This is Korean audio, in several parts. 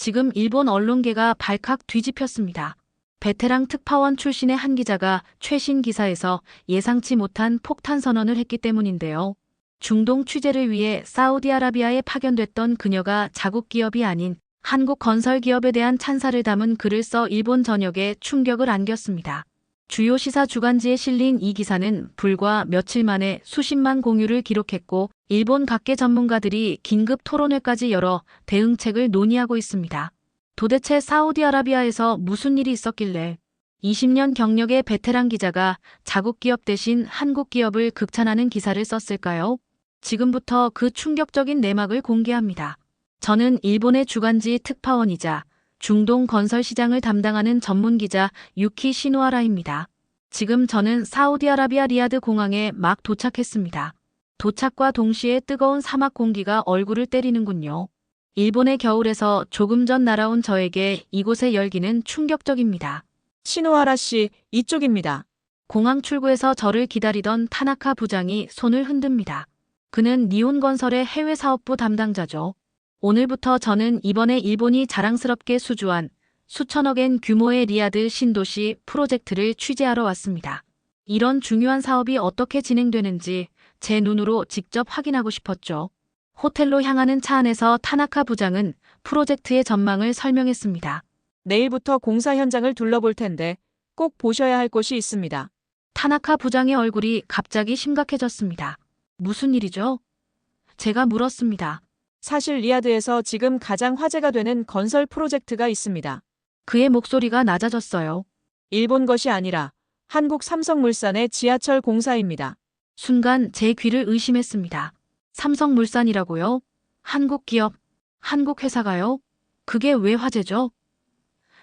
지금 일본 언론계가 발칵 뒤집혔습니다. 베테랑 특파원 출신의 한 기자가 최신 기사에서 예상치 못한 폭탄 선언을 했기 때문인데요. 중동 취재를 위해 사우디아라비아에 파견됐던 그녀가 자국 기업이 아닌 한국 건설 기업에 대한 찬사를 담은 글을 써 일본 전역에 충격을 안겼습니다. 주요 시사 주간지에 실린 이 기사는 불과 며칠 만에 수십만 공유를 기록했고 일본 각계 전문가들이 긴급 토론회까지 열어 대응책을 논의하고 있습니다. 도대체 사우디아라비아에서 무슨 일이 있었길래 20년 경력의 베테랑 기자가 자국 기업 대신 한국 기업을 극찬하는 기사를 썼을까요? 지금부터 그 충격적인 내막을 공개합니다. 저는 일본의 주간지 특파원이자 중동 건설 시장을 담당하는 전문 기자 유키 시노하라입니다. 지금 저는 사우디아라비아 리야드 공항에 막 도착했습니다. 도착과 동시에 뜨거운 사막 공기가 얼굴을 때리는군요. 일본의 겨울에서 조금 전 날아온 저에게 이곳의 열기는 충격적입니다. 시노하라 씨, 이쪽입니다. 공항 출구에서 저를 기다리던 타나카 부장이 손을 흔듭니다. 그는 니온건설의 해외 사업부 담당자죠. 오늘부터 저는 이번에 일본이 자랑스럽게 수주한 수천억엔 규모의 리야드 신도시 프로젝트를 취재하러 왔습니다. 이런 중요한 사업이 어떻게 진행되는지 제 눈으로 직접 확인하고 싶었죠. 호텔로 향하는 차 안에서 타나카 부장은 프로젝트의 전망을 설명했습니다. 내일부터 공사 현장을 둘러볼 텐데 꼭 보셔야 할 곳이 있습니다. 타나카 부장의 얼굴이 갑자기 심각해졌습니다. 무슨 일이죠? 제가 물었습니다. 사실 리야드에서 지금 가장 화제가 되는 건설 프로젝트가 있습니다. 그의 목소리가 낮아졌어요. 일본 것이 아니라 한국 삼성물산의 지하철 공사입니다. 순간 제 귀를 의심했습니다. 삼성물산이라고요? 한국 기업, 한국 회사가요? 그게 왜 화제죠?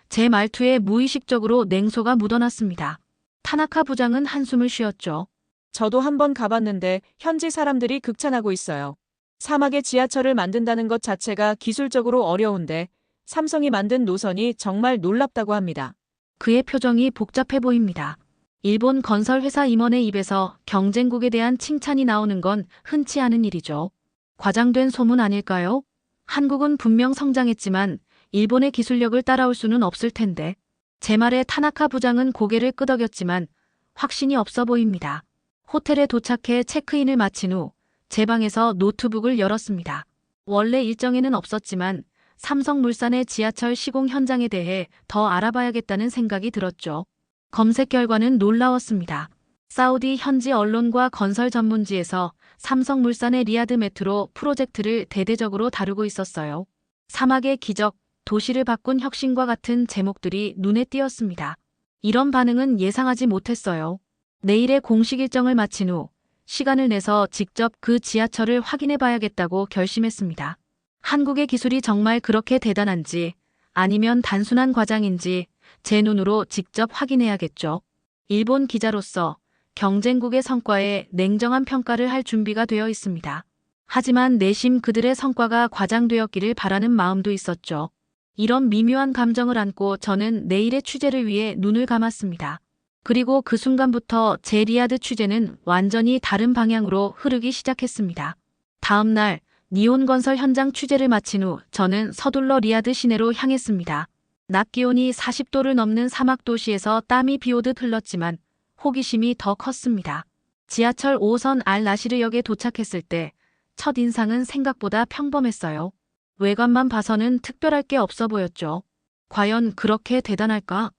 제 말투에 무의식적으로 냉소가 묻어났습니다. 타나카 부장은 한숨을 쉬었죠. 저도 한번 가봤는데 현지 사람들이 극찬하고 있어요. 사막에 지하철을 만든다는 것 자체가 기술적으로 어려운데 삼성이 만든 노선이 정말 놀랍다고 합니다. 그의 표정이 복잡해 보입니다. 일본 건설회사 임원의 입에서 경쟁국에 대한 칭찬이 나오는 건 흔치 않은 일이죠. 과장된 소문 아닐까요? 한국은 분명 성장했지만 일본의 기술력을 따라올 수는 없을 텐데. 제 말에 타나카 부장은 고개를 끄덕였지만 확신이 없어 보입니다. 호텔에 도착해 체크인을 마친 후 제 방에서 노트북을 열었습니다. 원래 일정에는 없었지만 삼성물산의 지하철 시공 현장에 대해 더 알아봐야겠다는 생각이 들었죠. 검색 결과는 놀라웠습니다. 사우디 현지 언론과 건설 전문지에서 삼성물산의 리야드 메트로 프로젝트를 대대적으로 다루고 있었어요. 사막의 기적, 도시를 바꾼 혁신과 같은 제목들이 눈에 띄었습니다. 이런 반응은 예상하지 못했어요. 내일의 공식 일정을 마친 후 시간을 내서 직접 그 지하철을 확인해 봐야겠다고 결심했습니다. 한국의 기술이 정말 그렇게 대단한지 아니면 단순한 과장인지 제 눈으로 직접 확인해야겠죠. 일본 기자로서 경쟁국의 성과에 냉정한 평가를 할 준비가 되어 있습니다. 하지만 내심 그들의 성과가 과장되었기를 바라는 마음도 있었죠. 이런 미묘한 감정을 안고 저는 내일의 취재를 위해 눈을 감았습니다. 그리고 그 순간부터 제 리야드 취재는 완전히 다른 방향으로 흐르기 시작했습니다. 다음 날 니온건설 현장 취재를 마친 후 저는 서둘러 리야드 시내로 향했습니다. 낮 기온이 40도를 넘는 사막 도시에서 땀이 비오듯 흘렀지만 호기심이 더 컸습니다. 지하철 5호선 알-나시르역에 도착했을 때 첫 인상은 생각보다 평범했어요. 외관만 봐서는 특별할 게 없어 보였죠. 과연 그렇게 대단할까?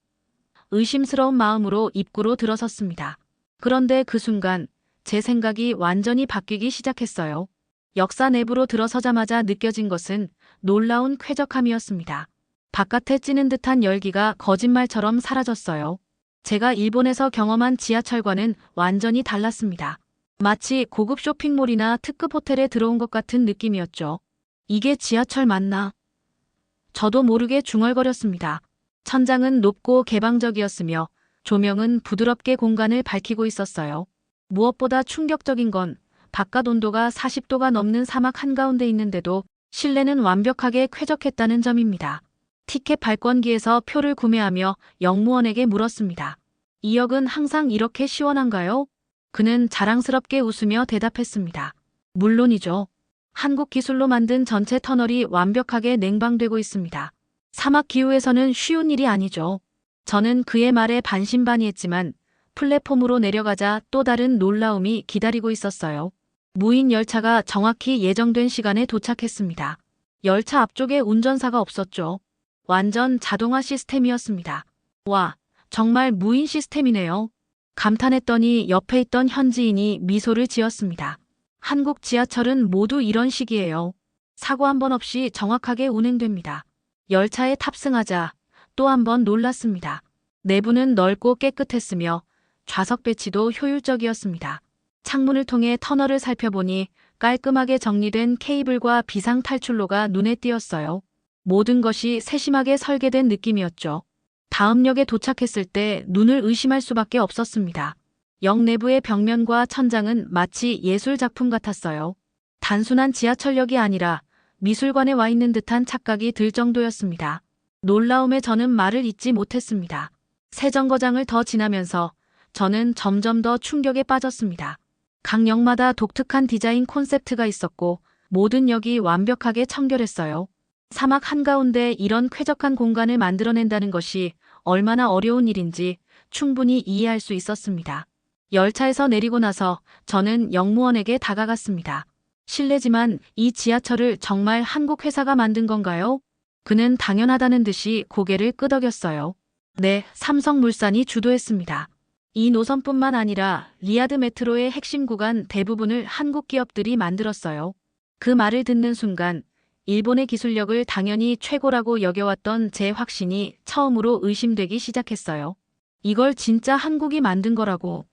의심스러운 마음으로 입구로 들어섰습니다. 그런데 그 순간 제 생각이 완전히 바뀌기 시작했어요. 역사 내부로 들어서자마자 느껴진 것은 놀라운 쾌적함이었습니다. 바깥에 찌는 듯한 열기가 거짓말처럼 사라졌어요. 제가 일본에서 경험한 지하철과는 완전히 달랐습니다. 마치 고급 쇼핑몰이나 특급 호텔에 들어온 것 같은 느낌이었죠. 이게 지하철 맞나? 저도 모르게 중얼거렸습니다. 천장은 높고 개방적이었으며 조명은 부드럽게 공간을 밝히고 있었어요. 무엇보다 충격적인 건 바깥 온도가 40도가 넘는 사막 한가운데 있는데도 실내는 완벽하게 쾌적했다는 점입니다. 티켓 발권기에서 표를 구매하며 역무원에게 물었습니다. 이 역은 항상 이렇게 시원한가요? 그는 자랑스럽게 웃으며 대답했습니다. 물론이죠. 한국 기술로 만든 전체 터널이 완벽하게 냉방되고 있습니다. 사막 기후에서는 쉬운 일이 아니죠. 저는 그의 말에 반신반의했지만 플랫폼으로 내려가자 또 다른 놀라움이 기다리고 있었어요. 무인 열차가 정확히 예정된 시간에 도착했습니다. 열차 앞쪽에 운전사가 없었죠. 완전 자동화 시스템이었습니다. 와, 정말 무인 시스템이네요. 감탄했더니 옆에 있던 현지인이 미소를 지었습니다. 한국 지하철은 모두 이런 식이에요. 사고 한 번 없이 정확하게 운행됩니다. 열차에 탑승하자 또 한 번 놀랐습니다. 내부는 넓고 깨끗했으며 좌석 배치도 효율적이었습니다. 창문을 통해 터널을 살펴보니 깔끔하게 정리된 케이블과 비상 탈출로가 눈에 띄었어요. 모든 것이 세심하게 설계된 느낌이었죠. 다음 역에 도착했을 때 눈을 의심할 수밖에 없었습니다. 역 내부의 벽면과 천장은 마치 예술 작품 같았어요. 단순한 지하철역이 아니라 미술관에 와 있는 듯한 착각이 들 정도였습니다. 놀라움에 저는 말을 잇지 못했습니다. 세 정거장을 더 지나면서 저는 점점 더 충격에 빠졌습니다. 각 역마다 독특한 디자인 콘셉트가 있었고 모든 역이 완벽하게 청결했어요. 사막 한가운데 이런 쾌적한 공간을 만들어낸다는 것이 얼마나 어려운 일인지 충분히 이해할 수 있었습니다. 열차에서 내리고 나서 저는 역무원에게 다가갔습니다. 실례지만 이 지하철을 정말 한국 회사가 만든 건가요? 그는 당연하다는 듯이 고개를 끄덕였어요. 네, 삼성물산이 주도했습니다. 이 노선뿐만 아니라 리야드 메트로의 핵심 구간 대부분을 한국 기업들이 만들었어요. 그 말을 듣는 순간 일본의 기술력을 당연히 최고라고 여겨왔던 제 확신이 처음으로 의심되기 시작했어요. 이걸 진짜 한국이 만든 거라고.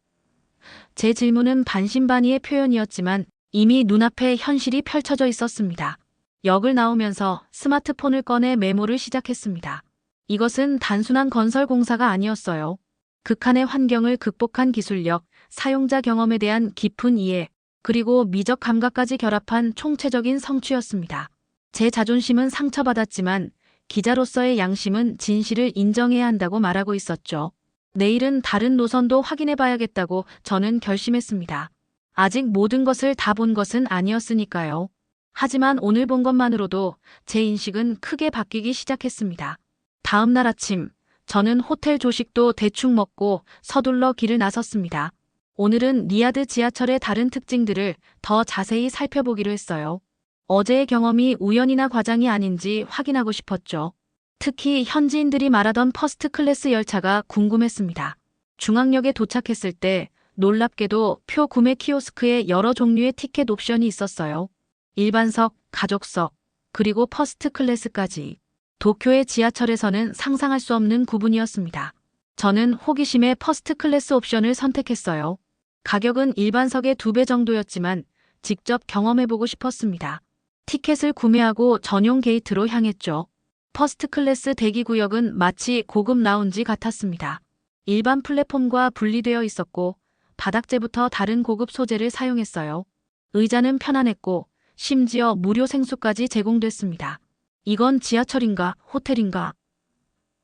제 질문은 반신반의의 표현이었지만 이미 눈앞에 현실이 펼쳐져 있었습니다. 역을 나오면서 스마트폰을 꺼내 메모를 시작했습니다. 이것은 단순한 건설 공사가 아니었어요. 극한의 환경을 극복한 기술력, 사용자 경험에 대한 깊은 이해, 그리고 미적 감각까지 결합한 총체적인 성취였습니다. 제 자존심은 상처받았지만 기자로서의 양심은 진실을 인정해야 한다고 말하고 있었죠. 내일은 다른 노선도 확인해 봐야겠다고 저는 결심했습니다. 아직 모든 것을 다 본 것은 아니었으니까요. 하지만 오늘 본 것만으로도 제 인식은 크게 바뀌기 시작했습니다. 다음 날 아침, 저는 호텔 조식도 대충 먹고 서둘러 길을 나섰습니다. 오늘은 리야드 지하철의 다른 특징들을 더 자세히 살펴보기로 했어요. 어제의 경험이 우연이나 과장이 아닌지 확인하고 싶었죠. 특히 현지인들이 말하던 퍼스트 클래스 열차가 궁금했습니다. 중앙역에 도착했을 때 놀랍게도 표 구매 키오스크에 여러 종류의 티켓 옵션이 있었어요. 일반석, 가족석, 그리고 퍼스트 클래스까지. 도쿄의 지하철에서는 상상할 수 없는 구분이었습니다. 저는 호기심에 퍼스트 클래스 옵션을 선택했어요. 가격은 일반석의 2배 정도였지만 직접 경험해보고 싶었습니다. 티켓을 구매하고 전용 게이트로 향했죠. 퍼스트 클래스 대기 구역은 마치 고급 라운지 같았습니다. 일반 플랫폼과 분리되어 있었고 바닥재부터 다른 고급 소재를 사용했어요. 의자는 편안했고 심지어 무료 생수까지 제공됐습니다. 이건 지하철인가 호텔인가?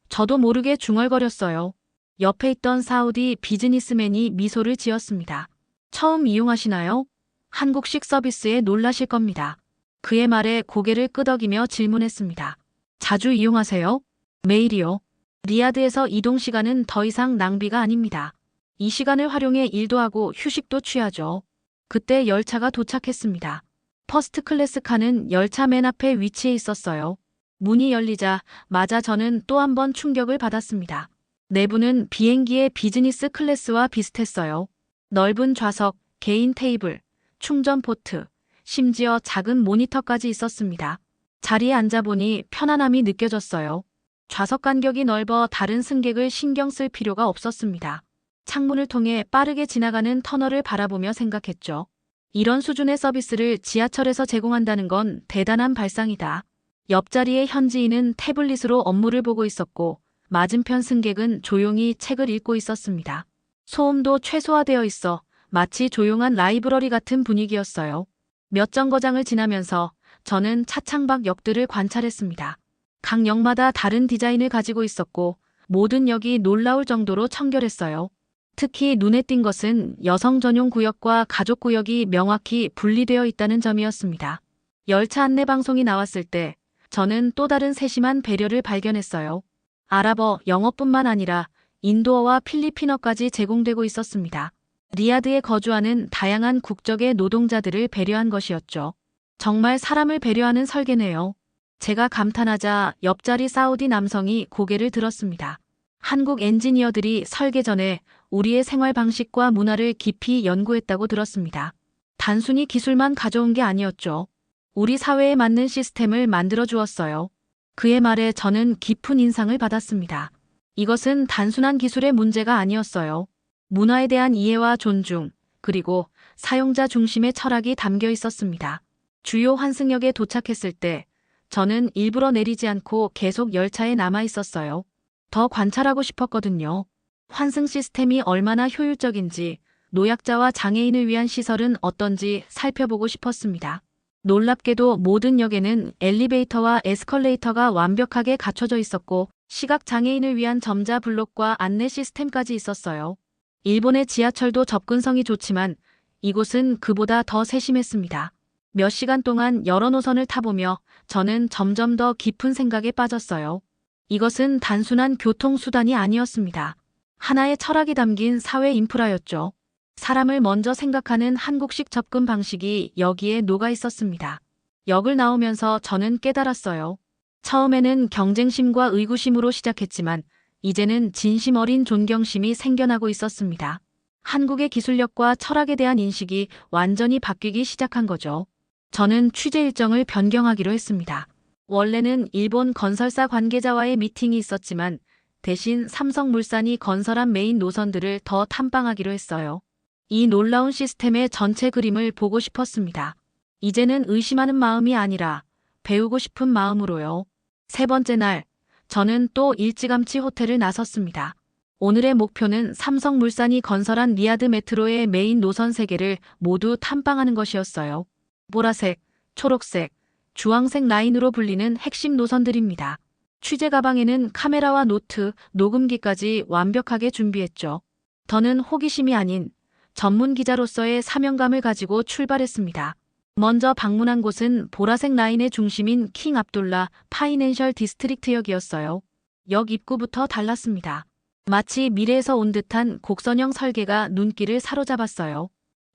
저도 모르게 중얼거렸어요. 옆에 있던 사우디 비즈니스맨이 미소를 지었습니다. 처음 이용하시나요? 한국식 서비스에 놀라실 겁니다. 그의 말에 고개를 끄덕이며 질문했습니다. 자주 이용하세요? 매일이요. 리야드에서 이동 시간은 더 이상 낭비가 아닙니다. 이 시간을 활용해 일도 하고 휴식도 취하죠. 그때 열차가 도착했습니다. 퍼스트 클래스 칸은 열차 맨 앞에 위치해 있었어요. 문이 열리자 마자 저는 또 한 번 충격을 받았습니다. 내부는 비행기의 비즈니스 클래스와 비슷했어요. 넓은 좌석, 개인 테이블, 충전 포트, 심지어 작은 모니터까지 있었습니다. 자리에 앉아보니 편안함이 느껴졌어요. 좌석 간격이 넓어 다른 승객을 신경 쓸 필요가 없었습니다. 창문을 통해 빠르게 지나가는 터널을 바라보며 생각했죠. 이런 수준의 서비스를 지하철에서 제공한다는 건 대단한 발상이다. 옆자리의 현지인은 태블릿으로 업무를 보고 있었고 맞은편 승객은 조용히 책을 읽고 있었습니다. 소음도 최소화되어 있어 마치 조용한 라이브러리 같은 분위기였어요. 몇 정거장을 지나면서 저는 차창 밖 역들을 관찰했습니다. 각 역마다 다른 디자인을 가지고 있었고 모든 역이 놀라울 정도로 청결했어요. 특히 눈에 띈 것은 여성 전용 구역과 가족 구역이 명확히 분리되어 있다는 점이었습니다. 열차 안내 방송이 나왔을 때 저는 또 다른 세심한 배려를 발견했어요. 아랍어, 영어뿐만 아니라 인도어와 필리핀어까지 제공되고 있었습니다. 리야드에 거주하는 다양한 국적의 노동자들을 배려한 것이었죠. 정말 사람을 배려하는 설계네요. 제가 감탄하자 옆자리 사우디 남성이 고개를 들었습니다. 한국 엔지니어들이 설계 전에 우리의 생활 방식과 문화를 깊이 연구했다고 들었습니다. 단순히 기술만 가져온 게 아니었죠. 우리 사회에 맞는 시스템을 만들어 주었어요. 그의 말에 저는 깊은 인상을 받았습니다. 이것은 단순한 기술의 문제가 아니었어요. 문화에 대한 이해와 존중, 그리고 사용자 중심의 철학이 담겨 있었습니다. 주요 환승역에 도착했을 때 저는 일부러 내리지 않고 계속 열차에 남아 있었어요. 더 관찰하고 싶었거든요. 환승 시스템이 얼마나 효율적인지, 노약자와 장애인을 위한 시설은 어떤지 살펴보고 싶었습니다. 놀랍게도 모든 역에는 엘리베이터와 에스컬레이터가 완벽하게 갖춰져 있었고 시각장애인을 위한 점자 블록과 안내 시스템까지 있었어요. 일본의 지하철도 접근성이 좋지만 이곳은 그보다 더 세심했습니다. 몇 시간 동안 여러 노선을 타보며 저는 점점 더 깊은 생각에 빠졌어요. 이것은 단순한 교통수단이 아니었습니다. 하나의 철학이 담긴 사회 인프라였죠. 사람을 먼저 생각하는 한국식 접근 방식이 여기에 녹아 있었습니다. 역을 나오면서 저는 깨달았어요. 처음에는 경쟁심과 의구심으로 시작했지만 이제는 진심 어린 존경심이 생겨나고 있었습니다. 한국의 기술력과 철학에 대한 인식이 완전히 바뀌기 시작한 거죠. 저는 취재 일정을 변경하기로 했습니다. 원래는 일본 건설사 관계자와의 미팅이 있었지만 대신 삼성물산이 건설한 메인 노선들을 더 탐방하기로 했어요. 이 놀라운 시스템의 전체 그림을 보고 싶었습니다. 이제는 의심하는 마음이 아니라 배우고 싶은 마음으로요. 세 번째 날, 저는 또 일찌감치 호텔을 나섰습니다. 오늘의 목표는 삼성물산이 건설한 리야드 메트로의 메인 노선 3개를 모두 탐방하는 것이었어요. 보라색, 초록색, 주황색 라인으로 불리는 핵심 노선들입니다. 취재 가방에는 카메라와 노트, 녹음기까지 완벽하게 준비했죠. 더는 호기심이 아닌 전문 기자로서의 사명감을 가지고 출발했습니다. 먼저 방문한 곳은 보라색 라인의 중심인 킹 압둘라 파이낸셜 디스트릭트역이었어요. 역 입구부터 달랐습니다. 마치 미래에서 온 듯한 곡선형 설계가 눈길을 사로잡았어요.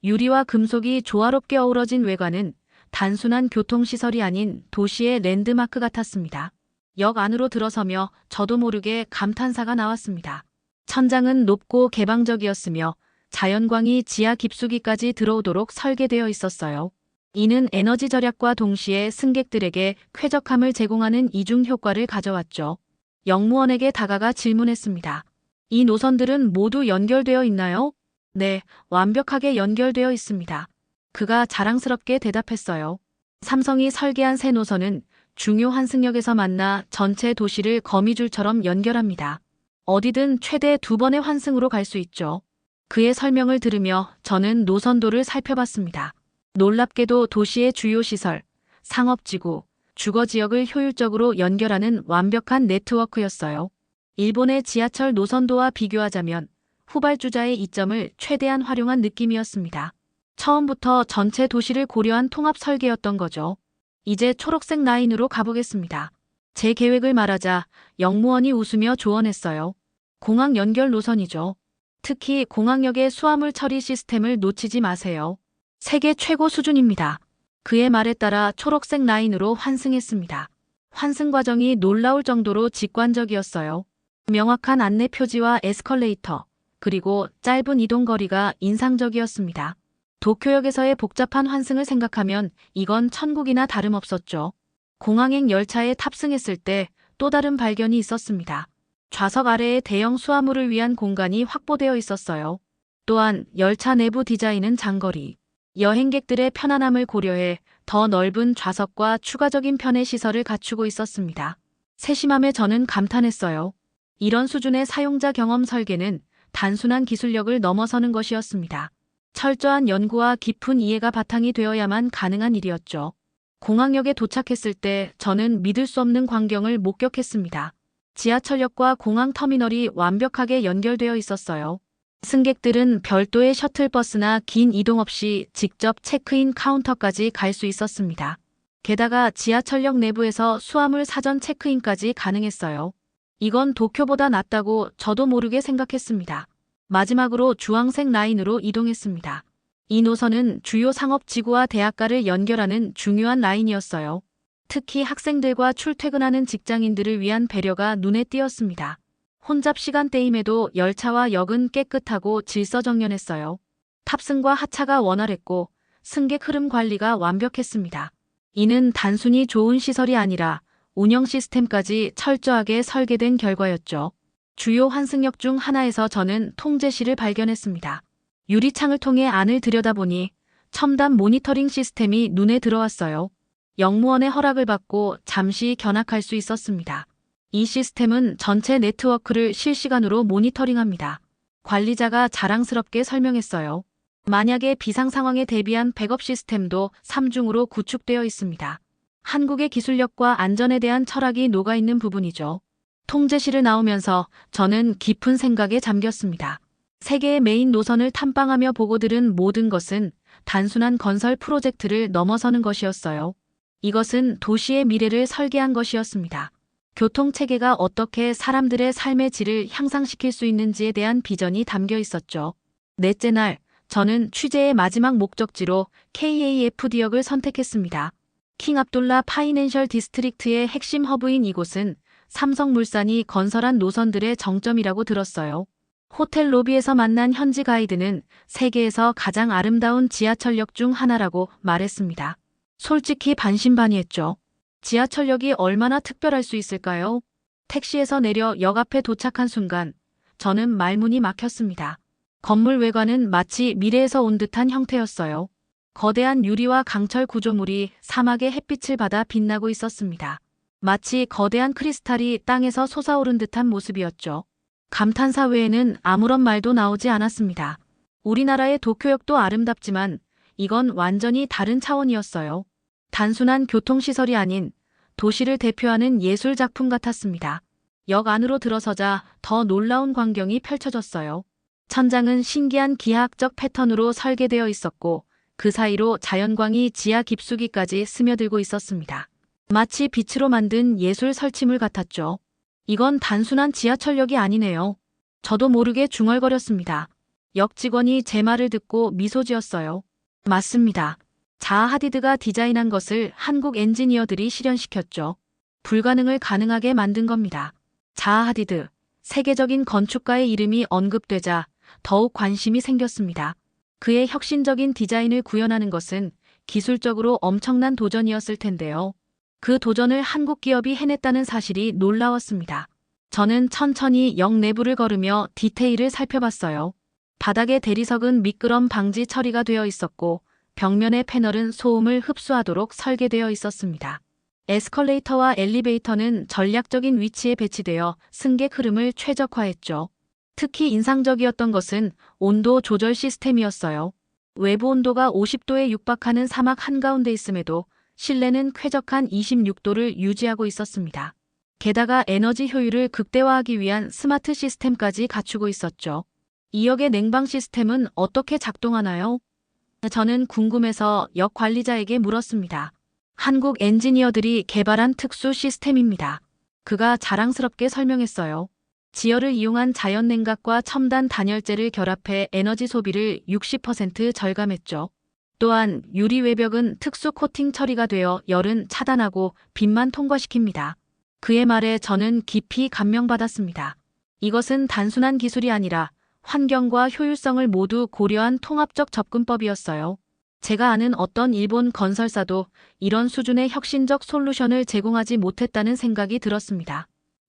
유리와 금속이 조화롭게 어우러진 외관은 단순한 교통시설이 아닌 도시의 랜드마크 같았습니다. 역 안으로 들어서며 저도 모르게 감탄사가 나왔습니다. 천장은 높고 개방적이었으며 자연광이 지하 깊숙이까지 들어오도록 설계되어 있었어요. 이는 에너지 절약과 동시에 승객들에게 쾌적함을 제공하는 이중 효과를 가져왔죠. 역무원에게 다가가 질문했습니다. 이 노선들은 모두 연결되어 있나요? 네, 완벽하게 연결되어 있습니다. 그가 자랑스럽게 대답했어요. 삼성이 설계한 새 노선은 중요 환승역에서 만나 전체 도시를 거미줄처럼 연결합니다. 어디든 최대 2번의 환승으로 갈 수 있죠. 그의 설명을 들으며 저는 노선도를 살펴봤습니다. 놀랍게도 도시의 주요 시설, 상업지구, 주거지역을 효율적으로 연결하는 완벽한 네트워크였어요. 일본의 지하철 노선도와 비교하자면 후발주자의 이점을 최대한 활용한 느낌이었습니다. 처음부터 전체 도시를 고려한 통합 설계였던 거죠. 이제 초록색 라인으로 가보겠습니다. 제 계획을 말하자 역무원이 웃으며 조언했어요. 공항 연결 노선이죠. 특히 공항역의 수화물 처리 시스템을 놓치지 마세요. 세계 최고 수준입니다. 그의 말에 따라 초록색 라인으로 환승했습니다. 환승 과정이 놀라울 정도로 직관적이었어요. 명확한 안내 표지와 에스컬레이터, 그리고 짧은 이동 거리가 인상적이었습니다. 도쿄역에서의 복잡한 환승을 생각하면 이건 천국이나 다름없었죠. 공항행 열차에 탑승했을 때 또 다른 발견이 있었습니다. 좌석 아래에 대형 수화물을 위한 공간이 확보되어 있었어요. 또한 열차 내부 디자인은 장거리, 여행객들의 편안함을 고려해 더 넓은 좌석과 추가적인 편의 시설을 갖추고 있었습니다. 세심함에 저는 감탄했어요. 이런 수준의 사용자 경험 설계는 단순한 기술력을 넘어서는 것이었습니다. 철저한 연구와 깊은 이해가 바탕이 되어야만 가능한 일이었죠. 공항역에 도착했을 때 저는 믿을 수 없는 광경을 목격했습니다. 지하철역과 공항 터미널이 완벽하게 연결되어 있었어요. 승객들은 별도의 셔틀버스나 긴 이동 없이 직접 체크인 카운터까지 갈 수 있었습니다. 게다가 지하철역 내부에서 수화물 사전 체크인까지 가능했어요. 이건 도쿄보다 낫다고 저도 모르게 생각했습니다. 마지막으로 주황색 라인으로 이동했습니다. 이 노선은 주요 상업지구와 대학가를 연결하는 중요한 라인이었어요. 특히 학생들과 출퇴근하는 직장인들을 위한 배려가 눈에 띄었습니다. 혼잡 시간대임에도 열차와 역은 깨끗하고 질서정연했어요. 탑승과 하차가 원활했고 승객 흐름 관리가 완벽했습니다. 이는 단순히 좋은 시설이 아니라 운영 시스템까지 철저하게 설계된 결과였죠. 주요 환승역 중 하나에서 저는 통제실을 발견했습니다. 유리창을 통해 안을 들여다보니 첨단 모니터링 시스템이 눈에 들어왔어요. 역무원의 허락을 받고 잠시 견학할 수 있었습니다. 이 시스템은 전체 네트워크를 실시간으로 모니터링합니다. 관리자가 자랑스럽게 설명했어요. 만약에 비상 상황에 대비한 백업 시스템도 3중으로 구축되어 있습니다. 한국의 기술력과 안전에 대한 철학이 녹아있는 부분이죠. 통제실을 나오면서 저는 깊은 생각에 잠겼습니다. 세계의 메인 노선을 탐방하며 보고 들은 모든 것은 단순한 건설 프로젝트를 넘어서는 것이었어요. 이것은 도시의 미래를 설계한 것이었습니다. 교통체계가 어떻게 사람들의 삶의 질을 향상시킬 수 있는지에 대한 비전이 담겨 있었죠. 넷째 날, 저는 취재의 마지막 목적지로 KAF 지역을 선택했습니다. 킹 압둘라 파이낸셜 디스트릭트의 핵심 허브인 이곳은 삼성물산이 건설한 노선들의 정점이라고 들었어요. 호텔 로비에서 만난 현지 가이드는 세계에서 가장 아름다운 지하철역 중 하나라고 말했습니다. 솔직히 반신반의했죠. 지하철역이 얼마나 특별할 수 있을까요? 택시에서 내려 역 앞에 도착한 순간 저는 말문이 막혔습니다. 건물 외관은 마치 미래에서 온 듯한 형태였어요. 거대한 유리와 강철 구조물이 사막의 햇빛을 받아 빛나고 있었습니다. 마치 거대한 크리스탈이 땅에서 솟아오른 듯한 모습이었죠. 감탄사 외에는 아무런 말도 나오지 않았습니다. 우리나라의 도쿄역도 아름답지만 이건 완전히 다른 차원이었어요. 단순한 교통시설이 아닌 도시를 대표하는 예술작품 같았습니다. 역 안으로 들어서자 더 놀라운 광경이 펼쳐졌어요. 천장은 신기한 기하학적 패턴으로 설계되어 있었고 그 사이로 자연광이 지하 깊숙이까지 스며들고 있었습니다. 마치 빛으로 만든 예술 설치물 같았죠. 이건 단순한 지하철역이 아니네요. 저도 모르게 중얼거렸습니다. 역 직원이 제 말을 듣고 미소 지었어요. 맞습니다. 자하 하디드가 디자인한 것을 한국 엔지니어들이 실현시켰죠. 불가능을 가능하게 만든 겁니다. 자하 하디드, 세계적인 건축가의 이름이 언급되자 더욱 관심이 생겼습니다. 그의 혁신적인 디자인을 구현하는 것은 기술적으로 엄청난 도전이었을 텐데요. 그 도전을 한국 기업이 해냈다는 사실이 놀라웠습니다. 저는 천천히 역 내부를 걸으며 디테일을 살펴봤어요. 바닥의 대리석은 미끄럼 방지 처리가 되어 있었고 벽면의 패널은 소음을 흡수하도록 설계되어 있었습니다. 에스컬레이터와 엘리베이터는 전략적인 위치에 배치되어 승객 흐름을 최적화했죠. 특히 인상적이었던 것은 온도 조절 시스템이었어요. 외부 온도가 50도에 육박하는 사막 한가운데 있음에도 실내는 쾌적한 26도를 유지하고 있었습니다. 게다가 에너지 효율을 극대화하기 위한 스마트 시스템까지 갖추고 있었죠. 이 역의 냉방 시스템은 어떻게 작동하나요? 저는 궁금해서 역 관리자에게 물었습니다. 한국 엔지니어들이 개발한 특수 시스템입니다. 그가 자랑스럽게 설명했어요. 지열을 이용한 자연 냉각과 첨단 단열재를 결합해 에너지 소비를 60% 절감했죠. 또한 유리 외벽은 특수 코팅 처리가 되어 열은 차단하고 빛만 통과시킵니다. 그의 말에 저는 깊이 감명받았습니다. 이것은 단순한 기술이 아니라 환경과 효율성을 모두 고려한 통합적 접근법이었어요. 제가 아는 어떤 일본 건설사도 이런 수준의 혁신적 솔루션을 제공하지 못했다는 생각이 들었습니다.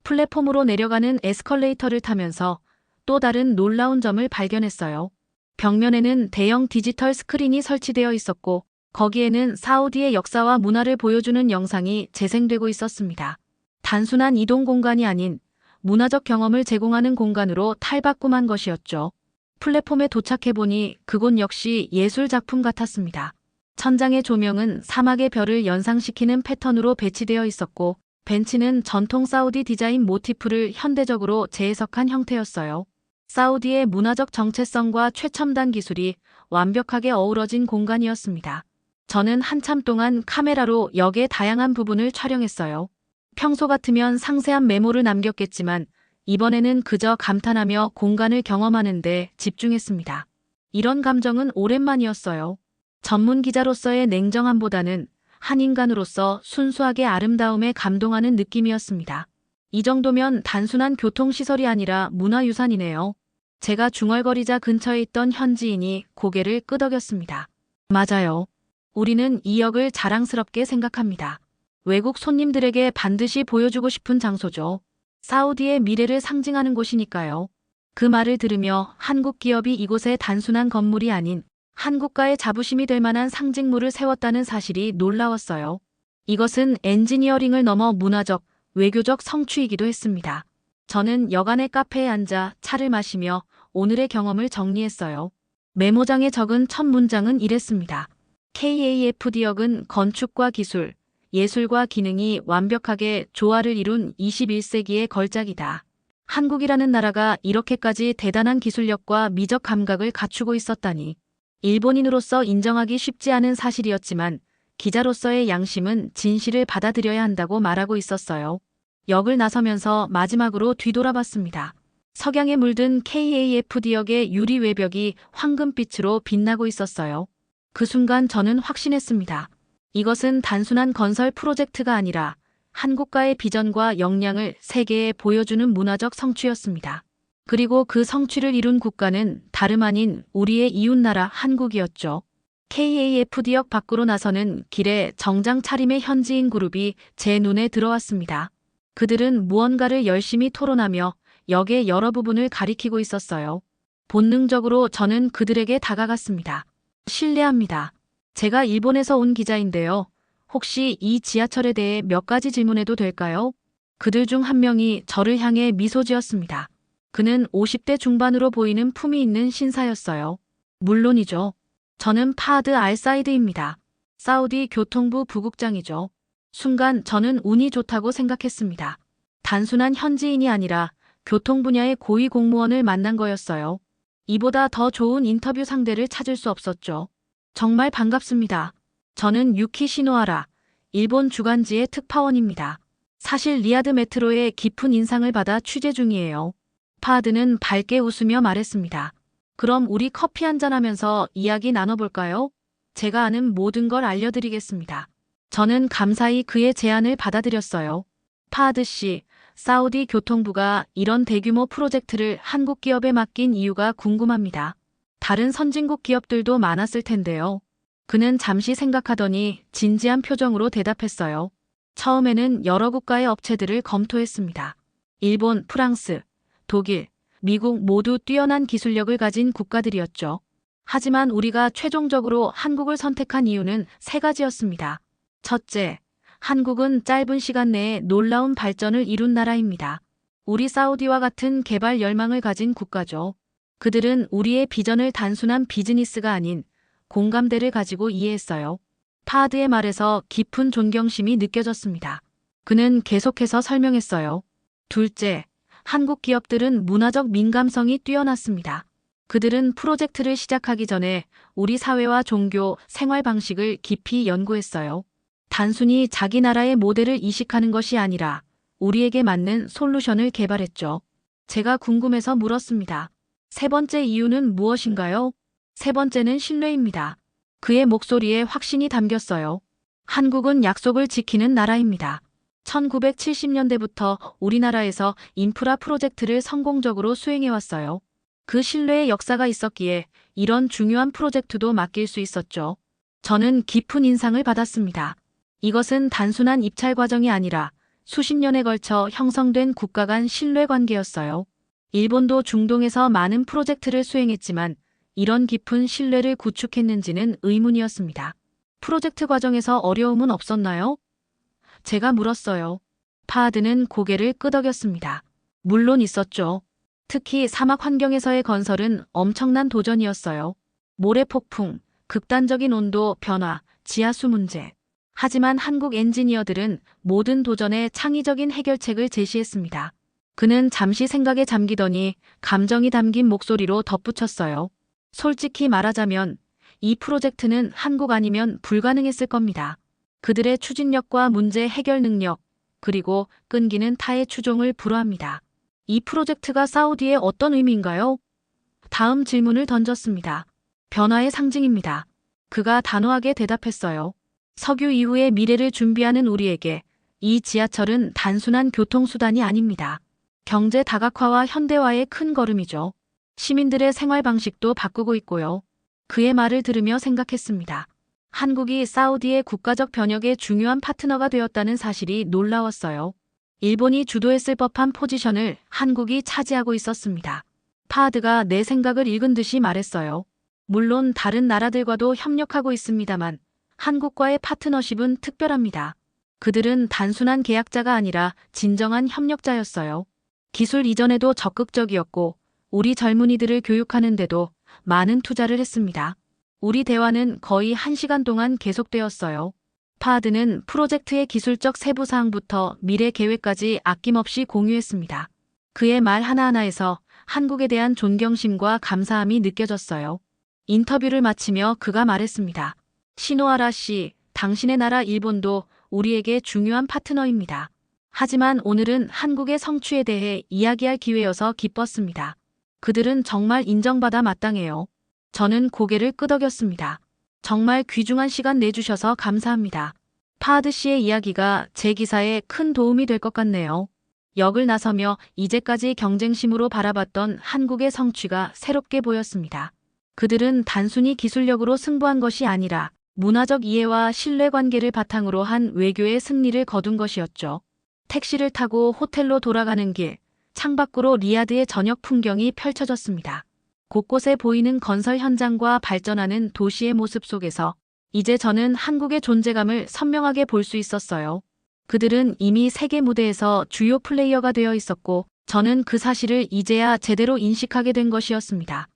플랫폼으로 내려가는 에스컬레이터를 타면서 또 다른 놀라운 점을 발견했어요. 벽면에는 대형 디지털 스크린이 설치되어 있었고 거기에는 사우디의 역사와 문화를 보여주는 영상이 재생되고 있었습니다. 단순한 이동 공간이 아닌 문화적 경험을 제공하는 공간으로 탈바꿈한 것이었죠. 플랫폼에 도착해보니 그곳 역시 예술 작품 같았습니다. 천장의 조명은 사막의 별을 연상시키는 패턴으로 배치되어 있었고 벤치는 전통 사우디 디자인 모티프를 현대적으로 재해석한 형태였어요. 사우디의 문화적 정체성과 최첨단 기술이 완벽하게 어우러진 공간이었습니다. 저는 한참 동안 카메라로 역의 다양한 부분을 촬영했어요. 평소 같으면 상세한 메모를 남겼겠지만 이번에는 그저 감탄하며 공간을 경험하는 데 집중했습니다. 이런 감정은 오랜만이었어요. 전문 기자로서의 냉정함보다는 한 인간으로서 순수하게 아름다움에 감동하는 느낌이었습니다. 이 정도면 단순한 교통시설이 아니라 문화유산이네요. 제가 중얼거리자 근처에 있던 현지인이 고개를 끄덕였습니다. 맞아요. 우리는 이 역을 자랑스럽게 생각합니다. 외국 손님들에게 반드시 보여주고 싶은 장소죠. 사우디의 미래를 상징하는 곳이니까요. 그 말을 들으며 한국 기업이 이곳에 단순한 건물이 아닌 한국가의 자부심이 될 만한 상징물을 세웠다는 사실이 놀라웠어요. 이것은 엔지니어링을 넘어 문화적, 외교적 성취이기도 했습니다. 저는 여간의 카페에 앉아 차를 마시며 오늘의 경험을 정리했어요. 메모장에 적은 첫 문장은 이랬습니다. KAFD역은 건축과 기술, 예술과 기능이 완벽하게 조화를 이룬 21세기의 걸작이다. 한국이라는 나라가 이렇게까지 대단한 기술력과 미적 감각을 갖추고 있었다니. 일본인으로서 인정하기 쉽지 않은 사실이었지만 기자로서의 양심은 진실을 받아들여야 한다고 말하고 있었어요. 역을 나서면서 마지막으로 뒤돌아봤습니다. 석양에 물든 KAFD역의 유리 외벽이 황금빛으로 빛나고 있었어요. 그 순간 저는 확신했습니다. 이것은 단순한 건설 프로젝트가 아니라 한국가의 비전과 역량을 세계에 보여주는 문화적 성취였습니다. 그리고 그 성취를 이룬 국가는 다름 아닌 우리의 이웃나라 한국이었죠. KAFD역 밖으로 나서는 길에 정장 차림의 현지인 그룹이 제 눈에 들어왔습니다. 그들은 무언가를 열심히 토론하며 역의 여러 부분을 가리키고 있었어요. 본능적으로 저는 그들에게 다가갔습니다. 실례합니다. 제가 일본에서 온 기자인데요. 혹시 이 지하철에 대해 몇 가지 질문해도 될까요? 그들 중 한 명이 저를 향해 미소 지었습니다. 그는 50대 중반으로 보이는 품위 있는 신사였어요. 물론이죠. 저는 파하드 알사이드입니다. 사우디 교통부 부국장이죠. 순간 저는 운이 좋다고 생각했습니다. 단순한 현지인이 아니라 교통 분야의 고위 공무원을 만난 거였어요. 이보다 더 좋은 인터뷰 상대를 찾을 수 없었죠. 정말 반갑습니다. 저는 유키 시노하라, 일본 주간지의 특파원입니다. 사실 리야드 메트로의 깊은 인상을 받아 취재 중이에요. 파하드는 밝게 웃으며 말했습니다. 그럼 우리 커피 한잔하면서 이야기 나눠볼까요? 제가 아는 모든 걸 알려드리겠습니다. 저는 감사히 그의 제안을 받아들였어요. 파하드 씨, 사우디 교통부가 이런 대규모 프로젝트를 한국 기업에 맡긴 이유가 궁금합니다. 다른 선진국 기업들도 많았을 텐데요. 그는 잠시 생각하더니 진지한 표정으로 대답했어요. 처음에는 여러 국가의 업체들을 검토했습니다. 일본, 프랑스, 독일, 미국 모두 뛰어난 기술력을 가진 국가들이었죠. 하지만 우리가 최종적으로 한국을 선택한 이유는 세 가지였습니다. 첫째, 한국은 짧은 시간 내에 놀라운 발전을 이룬 나라입니다. 우리 사우디와 같은 개발 열망을 가진 국가죠. 그들은 우리의 비전을 단순한 비즈니스가 아닌 공감대를 가지고 이해했어요. 파하드의 말에서 깊은 존경심이 느껴졌습니다. 그는 계속해서 설명했어요. 둘째, 한국 기업들은 문화적 민감성이 뛰어났습니다. 그들은 프로젝트를 시작하기 전에 우리 사회와 종교, 생활 방식을 깊이 연구했어요. 단순히 자기 나라의 모델을 이식하는 것이 아니라 우리에게 맞는 솔루션을 개발했죠. 제가 궁금해서 물었습니다. 세 번째 이유는 무엇인가요? 세 번째는 신뢰입니다. 그의 목소리에 확신이 담겼어요. 한국은 약속을 지키는 나라입니다. 1970년대부터 우리나라에서 인프라 프로젝트를 성공적으로 수행해왔어요. 그 신뢰의 역사가 있었기에 이런 중요한 프로젝트도 맡길 수 있었죠. 저는 깊은 인상을 받았습니다. 이것은 단순한 입찰 과정이 아니라 수십 년에 걸쳐 형성된 국가 간 신뢰 관계였어요. 일본도 중동에서 많은 프로젝트를 수행했지만 이런 깊은 신뢰를 구축했는지는 의문이었습니다. 프로젝트 과정에서 어려움은 없었나요? 제가 물었어요. 파하드는 고개를 끄덕였습니다. 물론 있었죠. 특히 사막 환경에서의 건설은 엄청난 도전이었어요. 모래 폭풍, 극단적인 온도 변화, 지하수 문제. 하지만 한국 엔지니어들은 모든 도전에 창의적인 해결책을 제시했습니다. 그는 잠시 생각에 잠기더니 감정이 담긴 목소리로 덧붙였어요. 솔직히 말하자면 이 프로젝트는 한국 아니면 불가능했을 겁니다. 그들의 추진력과 문제 해결 능력, 그리고 끈기는 타의 추종을 불허합니다. 이 프로젝트가 사우디에 어떤 의미인가요? 다음 질문을 던졌습니다. 변화의 상징입니다. 그가 단호하게 대답했어요. 석유 이후의 미래를 준비하는 우리에게 이 지하철은 단순한 교통수단이 아닙니다. 경제 다각화와 현대화의 큰 걸음이죠. 시민들의 생활 방식도 바꾸고 있고요. 그의 말을 들으며 생각했습니다. 한국이 사우디의 국가적 변혁의 중요한 파트너가 되었다는 사실이 놀라웠어요. 일본이 주도했을 법한 포지션을 한국이 차지하고 있었습니다. 파하드가 내 생각을 읽은 듯이 말했어요. 물론 다른 나라들과도 협력하고 있습니다만 한국과의 파트너십은 특별합니다. 그들은 단순한 계약자가 아니라 진정한 협력자였어요. 기술 이전에도 적극적이었고 우리 젊은이들을 교육하는데도 많은 투자를 했습니다. 우리 대화는 거의 1시간 동안 계속되었어요. 파하드는 프로젝트의 기술적 세부 사항부터 미래 계획까지 아낌없이 공유했습니다. 그의 말 하나하나에서 한국에 대한 존경심과 감사함이 느껴졌어요. 인터뷰를 마치며 그가 말했습니다. 시노하라 씨, 당신의 나라 일본도 우리에게 중요한 파트너입니다. 하지만 오늘은 한국의 성취에 대해 이야기할 기회여서 기뻤습니다. 그들은 정말 인정받아 마땅해요. 저는 고개를 끄덕였습니다. 정말 귀중한 시간 내주셔서 감사합니다. 파하드 씨의 이야기가 제 기사에 큰 도움이 될 것 같네요. 역을 나서며 이제까지 경쟁심으로 바라봤던 한국의 성취가 새롭게 보였습니다. 그들은 단순히 기술력으로 승부한 것이 아니라 문화적 이해와 신뢰관계를 바탕으로 한 외교의 승리를 거둔 것이었죠. 택시를 타고 호텔로 돌아가는 길, 창밖으로 리야드의 저녁 풍경이 펼쳐졌습니다. 곳곳에 보이는 건설 현장과 발전하는 도시의 모습 속에서 이제 저는 한국의 존재감을 선명하게 볼 수 있었어요. 그들은 이미 세계 무대에서 주요 플레이어가 되어 있었고 저는 그 사실을 이제야 제대로 인식하게 된 것이었습니다.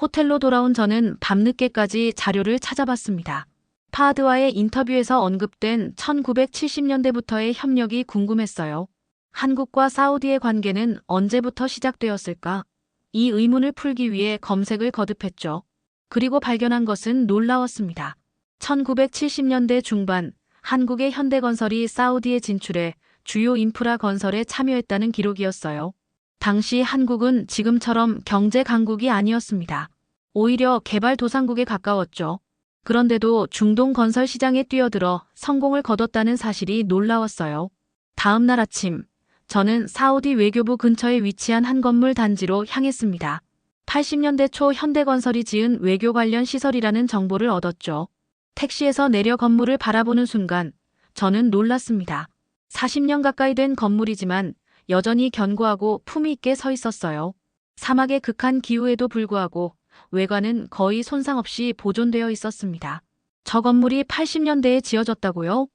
호텔로 돌아온 저는 밤늦게까지 자료를 찾아봤습니다. 파하드와의 인터뷰에서 언급된 1970년대부터의 협력이 궁금했어요. 한국과 사우디의 관계는 언제부터 시작되었을까? 이 의문을 풀기 위해 검색을 거듭했죠. 그리고 발견한 것은 놀라웠습니다. 1970년대 중반 한국의 현대건설이 사우디에 진출해 주요 인프라 건설에 참여했다는 기록이었어요. 당시 한국은 지금처럼 경제 강국이 아니었습니다. 오히려 개발도상국에 가까웠죠. 그런데도 중동 건설 시장에 뛰어들어 성공을 거뒀다는 사실이 놀라웠어요. 다음 날 아침, 저는 사우디 외교부 근처에 위치한 한 건물 단지로 향했습니다. 80년대 초 현대건설이 지은 외교 관련 시설이라는 정보를 얻었죠. 택시에서 내려 건물을 바라보는 순간 저는 놀랐습니다. 40년 가까이 된 건물이지만 여전히 견고하고 품위 있게 서 있었어요. 사막의 극한 기후에도 불구하고 외관은 거의 손상 없이 보존되어 있었습니다. 저 건물이 80년대에 지어졌다고요?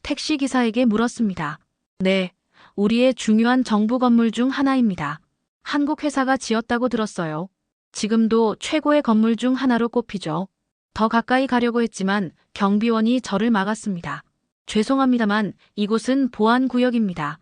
택시기사에게 물었습니다. 네, 우리의 중요한 정부 건물 중 하나입니다. 한국 회사가 지었다고 들었어요. 지금도 최고의 건물 중 하나로 꼽히죠. 더 가까이 가려고 했지만 경비원이 저를 막았습니다. 죄송합니다만 이곳은 보안구역입니다.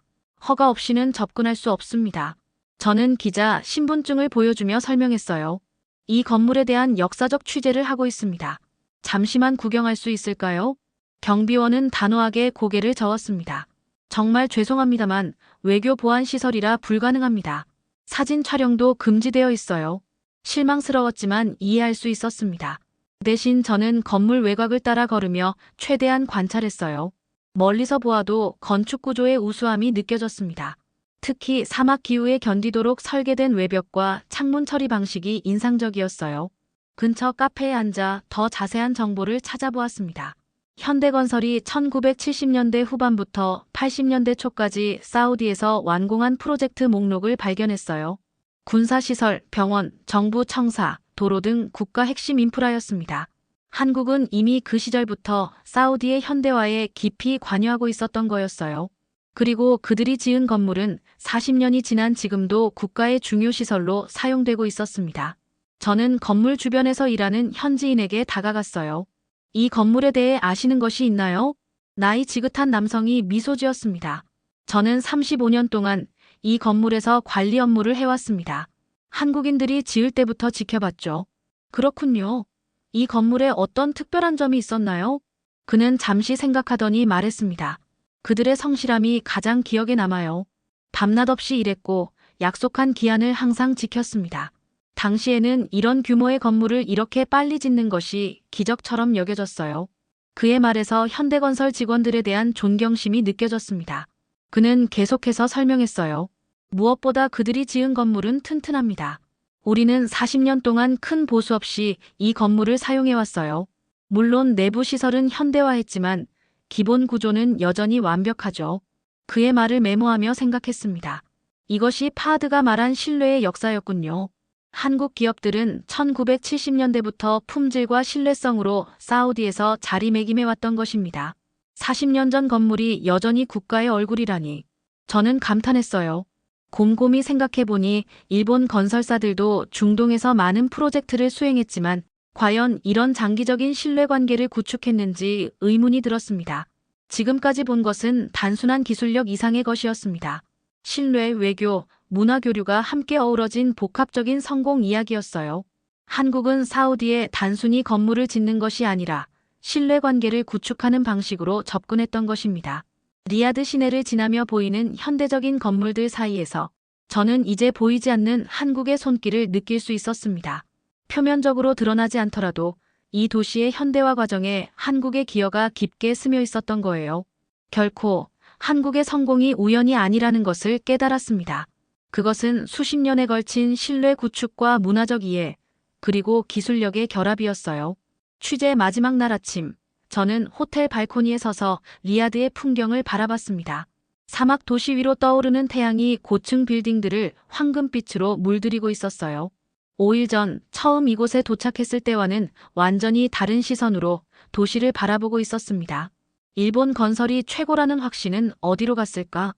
허가 없이는 접근할 수 없습니다. 저는 기자 신분증을 보여주며 설명했어요. 이 건물에 대한 역사적 취재를 하고 있습니다. 잠시만 구경할 수 있을까요? 경비원은 단호하게 고개를 저었습니다. 정말 죄송합니다만 외교 보안 시설이라 불가능합니다. 사진 촬영도 금지되어 있어요. 실망스러웠지만 이해할 수 있었습니다. 대신 저는 건물 외곽을 따라 걸으며 최대한 관찰했어요. 멀리서 보아도 건축 구조의 우수함이 느껴졌습니다. 특히 사막 기후에 견디도록 설계된 외벽과 창문 처리 방식이 인상적이었어요. 근처 카페에 앉아 더 자세한 정보를 찾아보았습니다. 현대건설이 1970년대 후반부터 80년대 초까지 사우디에서 완공한 프로젝트 목록을 발견했어요. 군사시설, 병원, 정부 청사, 도로 등 국가 핵심 인프라였습니다. 한국은 이미 그 시절부터 사우디의 현대화에 깊이 관여하고 있었던 거였어요. 그리고 그들이 지은 건물은 40년이 지난 지금도 국가의 중요 시설로 사용되고 있었습니다. 저는 건물 주변에서 일하는 현지인에게 다가갔어요. 이 건물에 대해 아시는 것이 있나요? 나이 지긋한 남성이 미소 지었습니다. 저는 35년 동안 이 건물에서 관리 업무를 해왔습니다. 한국인들이 지을 때부터 지켜봤죠. 그렇군요. 이 건물에 어떤 특별한 점이 있었나요? 그는 잠시 생각하더니 말했습니다. 그들의 성실함이 가장 기억에 남아요. 밤낮 없이 일했고 약속한 기한을 항상 지켰습니다. 당시에는 이런 규모의 건물을 이렇게 빨리 짓는 것이 기적처럼 여겨졌어요. 그의 말에서 현대건설 직원들에 대한 존경심이 느껴졌습니다. 그는 계속해서 설명했어요. 무엇보다 그들이 지은 건물은 튼튼합니다. 우리는 40년 동안 큰 보수 없이 이 건물을 사용해왔어요. 물론 내부 시설은 현대화했지만 기본 구조는 여전히 완벽하죠. 그의 말을 메모하며 생각했습니다. 이것이 파드가 말한 신뢰의 역사였군요. 한국 기업들은 1970년대부터 품질과 신뢰성으로 사우디에서 자리매김해왔던 것입니다. 40년 전 건물이 여전히 국가의 얼굴이라니. 저는 감탄했어요. 곰곰이 생각해보니 일본 건설사들도 중동에서 많은 프로젝트를 수행했지만 과연 이런 장기적인 신뢰관계를 구축했는지 의문이 들었습니다. 지금까지 본 것은 단순한 기술력 이상의 것이었습니다. 신뢰, 외교, 문화 교류가 함께 어우러진 복합적인 성공 이야기였어요. 한국은 사우디에 단순히 건물을 짓는 것이 아니라 신뢰관계를 구축하는 방식으로 접근했던 것입니다. 리야드 시내를 지나며 보이는 현대적인 건물들 사이에서 저는 이제 보이지 않는 한국의 손길을 느낄 수 있었습니다. 표면적으로 드러나지 않더라도 이 도시의 현대화 과정에 한국의 기여가 깊게 스며 있었던 거예요. 결코 한국의 성공이 우연이 아니라는 것을 깨달았습니다. 그것은 수십 년에 걸친 신뢰 구축과 문화적 이해, 그리고 기술력의 결합이었어요. 취재 마지막 날 아침, 저는 호텔 발코니에 서서 리야드의 풍경을 바라봤습니다. 사막 도시 위로 떠오르는 태양이 고층 빌딩들을 황금빛으로 물들이고 있었어요. 5일 전 처음 이곳에 도착했을 때와는 완전히 다른 시선으로 도시를 바라보고 있었습니다. 일본 건설이 최고라는 확신은 어디로 갔을까?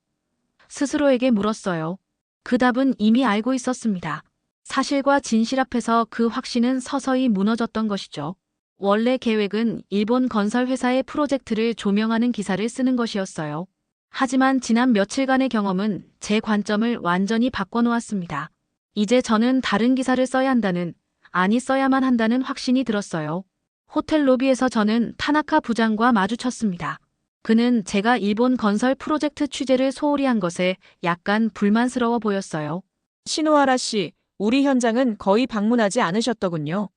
스스로에게 물었어요. 그 답은 이미 알고 있었습니다. 사실과 진실 앞에서 그 확신은 서서히 무너졌던 것이죠. 원래 계획은 일본 건설 회사의 프로젝트를 조명하는 기사를 쓰는 것이었어요. 하지만 지난 며칠간의 경험은 제 관점을 완전히 바꿔놓았습니다. 이제 저는 다른 기사를 써야 한다는, 아니 써야만 한다는 확신이 들었어요. 호텔 로비에서 저는 타나카 부장과 마주쳤습니다. 그는 제가 일본 건설 프로젝트 취재를 소홀히 한 것에 약간 불만스러워 보였어요. 시노하라 씨, 우리 현장은 거의 방문하지 않으셨더군요.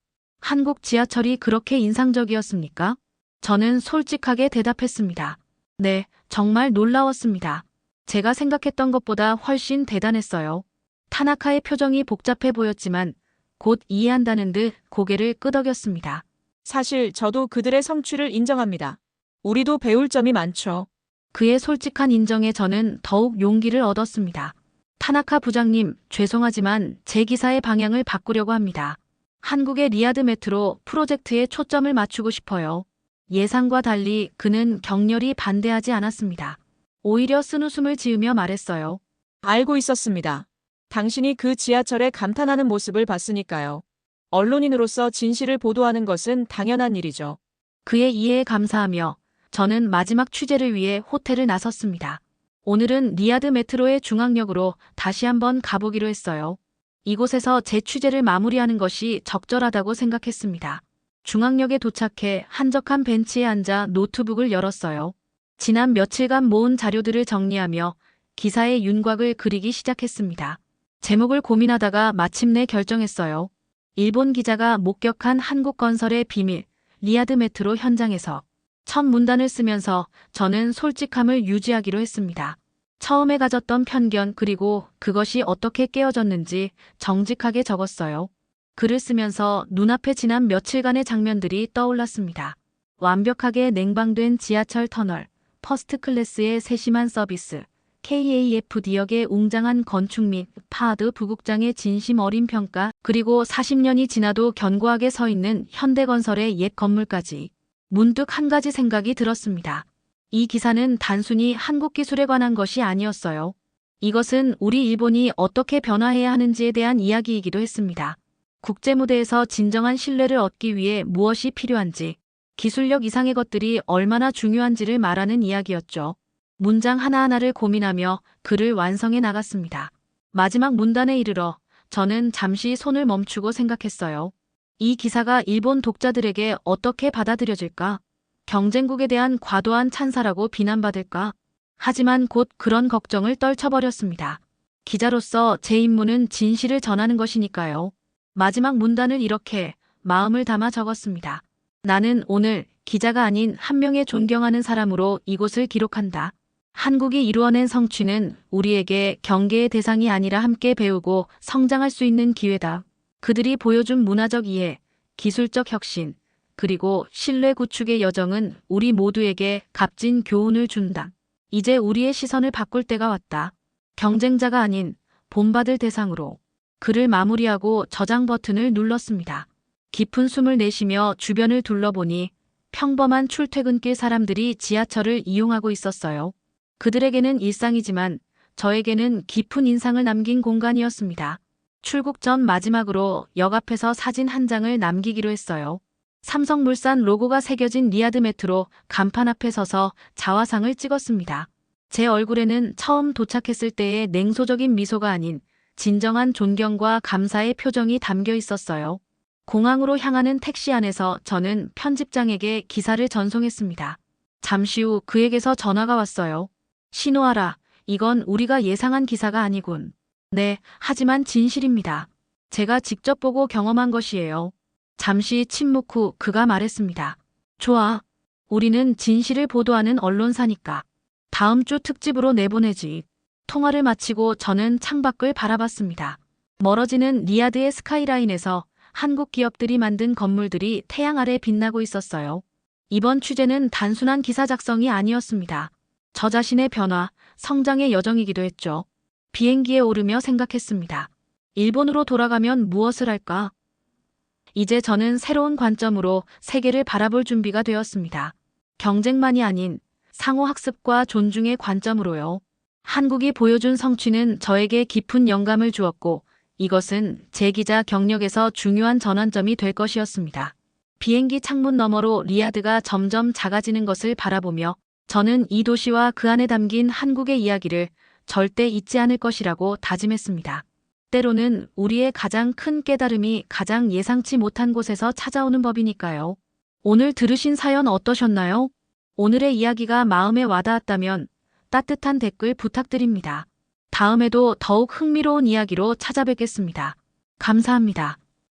한국 지하철이 그렇게 인상적이었습니까? 저는 솔직하게 대답했습니다. 네, 정말 놀라웠습니다. 제가 생각했던 것보다 훨씬 대단했어요. 타나카의 표정이 복잡해 보였지만 곧 이해한다는 듯 고개를 끄덕였습니다. 사실 저도 그들의 성취를 인정합니다. 우리도 배울 점이 많죠. 그의 솔직한 인정에 저는 더욱 용기를 얻었습니다. 타나카 부장님, 죄송하지만 제 기사의 방향을 바꾸려고 합니다. 한국의 리야드 메트로 프로젝트에 초점을 맞추고 싶어요. 예상과 달리 그는 격렬히 반대하지 않았습니다. 오히려 쓴웃음을 지으며 말했어요. 알고 있었습니다. 당신이 그 지하철에 감탄하는 모습을 봤으니까요. 언론인으로서 진실을 보도하는 것은 당연한 일이죠. 그의 이해에 감사하며 저는 마지막 취재를 위해 호텔을 나섰습니다. 오늘은 리야드 메트로의 중앙역으로 다시 한번 가보기로 했어요. 이곳에서 제 취재를 마무리하는 것이 적절하다고 생각했습니다. 중앙역에 도착해 한적한 벤치에 앉아 노트북을 열었어요. 지난 며칠간 모은 자료들을 정리하며 기사의 윤곽을 그리기 시작했습니다. 제목을 고민하다가 마침내 결정했어요. 일본 기자가 목격한 한국 건설의 비밀, 리야드 메트로 현장에서. 첫 문단을 쓰면서 저는 솔직함을 유지하기로 했습니다. 처음에 가졌던 편견 그리고 그것이 어떻게 깨어졌는지 정직하게 적었어요. 글을 쓰면서 눈앞에 지난 며칠간의 장면들이 떠올랐습니다. 완벽하게 냉방된 지하철 터널, 퍼스트 클래스의 세심한 서비스, KAFD역의 웅장한 건축 및 파드 부국장의 진심 어린 평가, 그리고 40년이 지나도 견고하게 서 있는 현대건설의 옛 건물까지. 문득 한 가지 생각이 들었습니다. 이 기사는 단순히 한국 기술에 관한 것이 아니었어요. 이것은 우리 일본이 어떻게 변화해야 하는지에 대한 이야기이기도 했습니다. 국제무대에서 진정한 신뢰를 얻기 위해 무엇이 필요한지, 기술력 이상의 것들이 얼마나 중요한지를 말하는 이야기였죠. 문장 하나하나를 고민하며 글을 완성해 나갔습니다. 마지막 문단에 이르러 저는 잠시 손을 멈추고 생각했어요. 이 기사가 일본 독자들에게 어떻게 받아들여질까? 경쟁국에 대한 과도한 찬사라고 비난받을까? 하지만 곧 그런 걱정을 떨쳐버렸습니다. 기자로서 제 임무는 진실을 전하는 것이니까요. 마지막 문단을 이렇게 마음을 담아 적었습니다. 나는 오늘 기자가 아닌 한 명의 존경하는 사람으로 이곳을 기록한다. 한국이 이루어낸 성취는 우리에게 경계의 대상이 아니라 함께 배우고 성장할 수 있는 기회다. 그들이 보여준 문화적 이해, 기술적 혁신, 그리고 신뢰 구축의 여정은 우리 모두에게 값진 교훈을 준다. 이제 우리의 시선을 바꿀 때가 왔다. 경쟁자가 아닌 본받을 대상으로. 글을 마무리하고 저장 버튼을 눌렀습니다. 깊은 숨을 내쉬며 주변을 둘러보니 평범한 출퇴근길 사람들이 지하철을 이용하고 있었어요. 그들에게는 일상이지만 저에게는 깊은 인상을 남긴 공간이었습니다. 출국 전 마지막으로 역 앞에서 사진 한 장을 남기기로 했어요. 삼성물산 로고가 새겨진 리야드 메트로 간판 앞에 서서 자화상을 찍었습니다. 제 얼굴에는 처음 도착했을 때의 냉소적인 미소가 아닌 진정한 존경과 감사의 표정이 담겨 있었어요. 공항으로 향하는 택시 안에서 저는 편집장에게 기사를 전송했습니다. 잠시 후 그에게서 전화가 왔어요. 신호하라. 이건 우리가 예상한 기사가 아니군. 네, 하지만 진실입니다. 제가 직접 보고 경험한 것이에요. 잠시 침묵 후 그가 말했습니다. 좋아. 우리는 진실을 보도하는 언론사니까. 다음 주 특집으로 내보내지. 통화를 마치고 저는 창밖을 바라봤습니다. 멀어지는 리야드의 스카이라인에서 한국 기업들이 만든 건물들이 태양 아래 빛나고 있었어요. 이번 취재는 단순한 기사 작성이 아니었습니다. 저 자신의 변화, 성장의 여정이기도 했죠. 비행기에 오르며 생각했습니다. 일본으로 돌아가면 무엇을 할까? 이제 저는 새로운 관점으로 세계를 바라볼 준비가 되었습니다. 경쟁만이 아닌 상호 학습과 존중의 관점으로요. 한국이 보여준 성취는 저에게 깊은 영감을 주었고 이것은 제 기자 경력에서 중요한 전환점이 될 것이었습니다. 비행기 창문 너머로 리야드가 점점 작아지는 것을 바라보며 저는 이 도시와 그 안에 담긴 한국의 이야기를 절대 잊지 않을 것이라고 다짐했습니다. 때로는 우리의 가장 큰 깨달음이 가장 예상치 못한 곳에서 찾아오는 법이니까요. 오늘 들으신 사연 어떠셨나요? 오늘의 이야기가 마음에 와닿았다면 따뜻한 댓글 부탁드립니다. 다음에도 더욱 흥미로운 이야기로 찾아뵙겠습니다. 감사합니다.